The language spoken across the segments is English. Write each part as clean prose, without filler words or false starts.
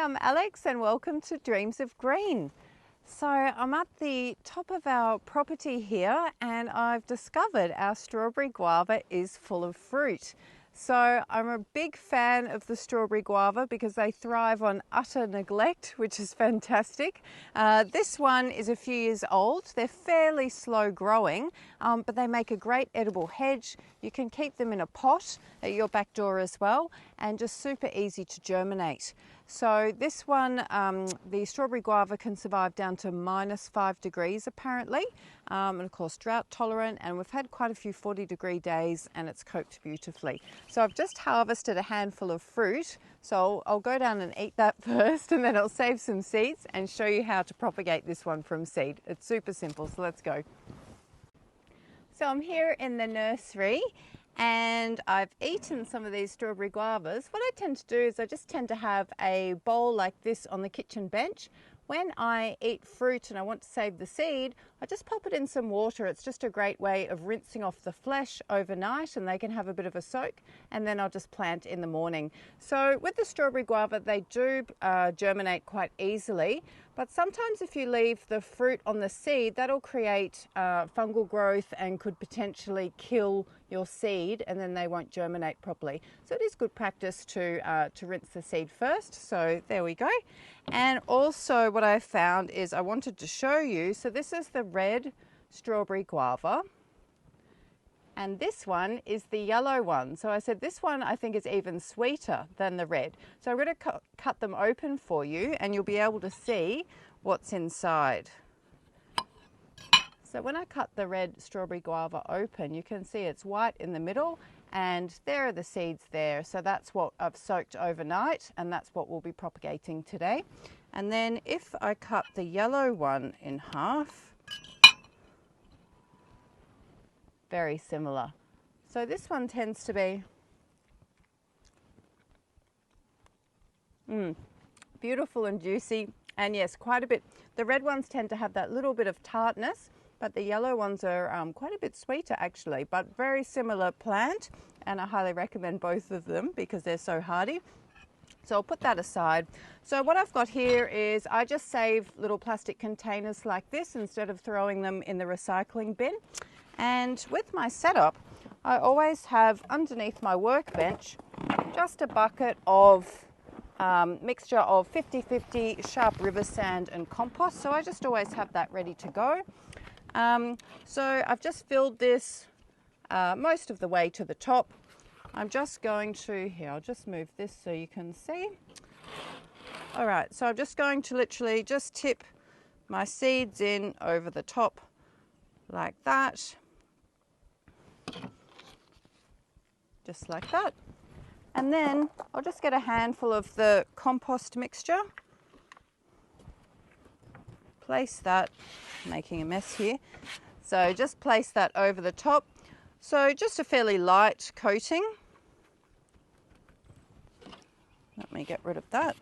I'm Alex and welcome to Dreams of Green. So I'm at the top of our property here and I've discovered our strawberry guava is full of fruit. So I'm a big fan of the strawberry guava because they thrive on utter neglect, which is fantastic. This one is a few years old. They're fairly slow growing, but they make a great edible hedge. You can keep them in a pot at your back door as well, and just super easy to germinate. So this one, the strawberry guava can survive down to -5 degrees apparently, and of course drought tolerant, and we've had quite a few 40-degree days and it's coped beautifully. So I've just harvested a handful of fruit, so I'll go down and eat that first and then I'll save some seeds and show you how to propagate this one from seed. It's super simple, so let's go. So I'm here in the nursery and I've eaten some of these strawberry guavas. What I tend to do is I just tend to have a bowl like this on the kitchen bench. When I eat fruit and I want to save the seed, I just pop it in some water. It's just a great way of rinsing off the flesh overnight and they can have a bit of a soak, and then I'll just plant in the morning. So with the strawberry guava, they do germinate quite easily, but sometimes if you leave the fruit on the seed, that'll create fungal growth and could potentially kill your seed, and then they won't germinate properly. So it is good practice to rinse the seed first. So there we go. And also what I found is I wanted to show you, so this is the red strawberry guava and this one is the yellow one. So I said this one I think is even sweeter than the red. So I'm going to cut them open for you and you'll be able to see what's inside. So when I cut the red strawberry guava open, you can see it's white in the middle and there are the seeds there. So that's what I've soaked overnight and that's what we'll be propagating today. And then if I cut the yellow one in half, very similar. So this one tends to be beautiful and juicy, and yes, quite a bit. The red ones tend to have that little bit of tartness, but the yellow ones are quite a bit sweeter actually, but very similar plant, and I highly recommend both of them because they're so hardy. So I'll put that aside. So what I've got here is I just save little plastic containers like this instead of throwing them in the recycling bin. And with my setup, I always have underneath my workbench just a bucket of mixture of 50-50 sharp river sand and compost. So I just always have that ready to go. So I've just filled this most of the way to the top. I'm just going to, here, I'll just move this so you can see. All right, so I'm just going to literally just tip my seeds in over the top like that. Just like that. And then I'll just get a handful of the compost mixture. Place that, making a mess here. So just place that over the top. So just a fairly light coating. Let me get rid of that.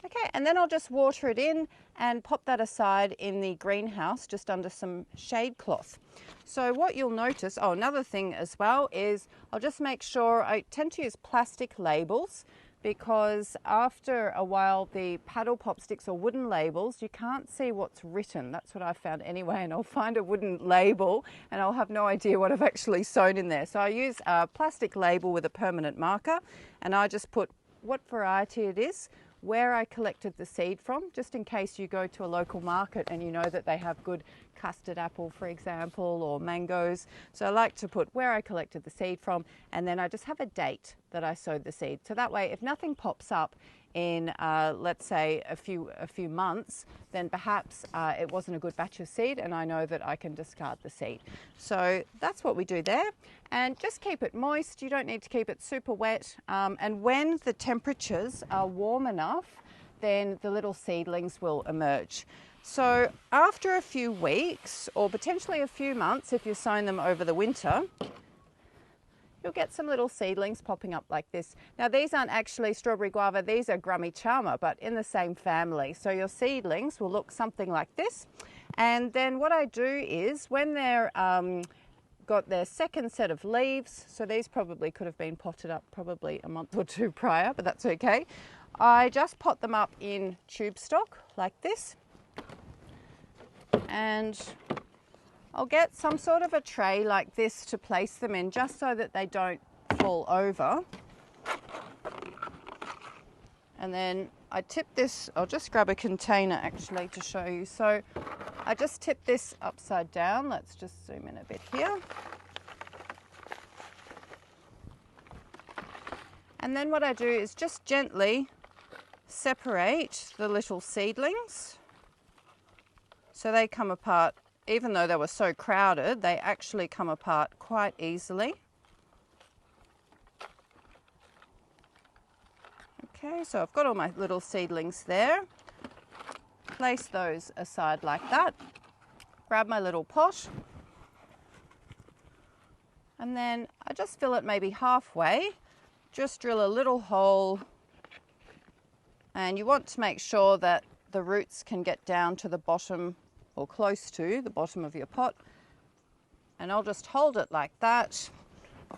Okay, and then I'll just water it in and pop that aside in the greenhouse just under some shade cloth. So what you'll notice, oh, another thing as well is I'll just make sure I tend to use plastic labels, because after a while the paddle pop sticks or wooden labels, you can't see what's written. That's what I found anyway, and I'll find a wooden label and I'll have no idea what I've actually sewn in there. So I use a plastic label with a permanent marker and I just put what variety it is, where I collected the seed from, just in case you go to a local market and you know that they have good custard apple, for example, or mangoes. So I like to put where I collected the seed from, and then I just have a date that I sowed the seed. So that way, if nothing pops up in, let's say, a few months, then perhaps it wasn't a good batch of seed and I know that I can discard the seed. So that's what we do there. And just keep it moist. You don't need to keep it super wet. And when the temperatures are warm enough, then the little seedlings will emerge. So after a few weeks, or potentially a few months if you're sowing them over the winter, you'll get some little seedlings popping up like this. Now these aren't actually strawberry guava, these are Grummy Charmer, but in the same family. So your seedlings will look something like this. And then what I do is when they're got their second set of leaves. So these probably could have been potted up probably a month or two prior, but that's okay. I just pot them up in tube stock like this. And I'll get some sort of a tray like this to place them in, just so that they don't fall over. And then I tip this, I'll just grab a container actually to show you. So I just tip this upside down. Let's just zoom in a bit here. And then what I do is just gently separate the little seedlings. So they come apart, even though they were so crowded, they actually come apart quite easily. Okay, so I've got all my little seedlings there. Place those aside like that. Grab my little pot. And then I just fill it maybe halfway. Just drill a little hole. And you want to make sure that the roots can get down to the bottom, or close to the bottom of your pot. And I'll just hold it like that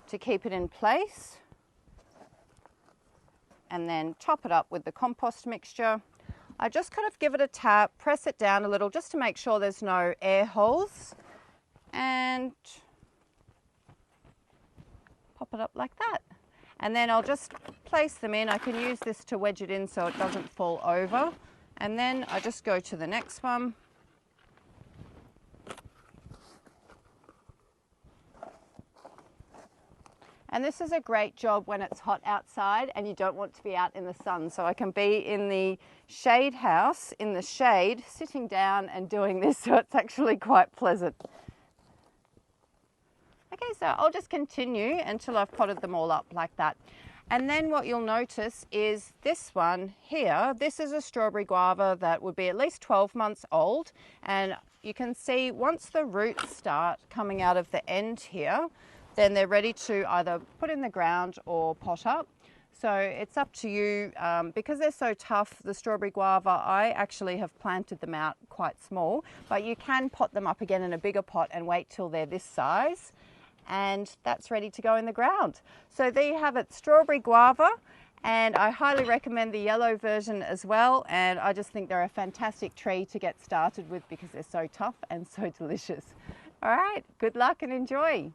to keep it in place. And then top it up with the compost mixture. I just kind of give it a tap, press it down a little just to make sure there's no air holes, and pop it up like that. And then I'll just place them in. I can use this to wedge it in so it doesn't fall over. And then I just go to the next one. And this is a great job when it's hot outside and you don't want to be out in the sun. So I can be in the shade house, in the shade, sitting down and doing this, so it's actually quite pleasant. Okay, so I'll just continue until I've potted them all up like that. And then what you'll notice is this one here, this is a strawberry guava that would be at least 12 months old. And you can see once the roots start coming out of the end here, then they're ready to either put in the ground or pot up. So it's up to you. Because they're so tough, the strawberry guava, I actually have planted them out quite small, but you can pot them up again in a bigger pot and wait till they're this size, and that's ready to go in the ground. So there you have it, strawberry guava, and I highly recommend the yellow version as well. And I just think they're a fantastic tree to get started with because they're so tough and so delicious. All right, good luck and enjoy.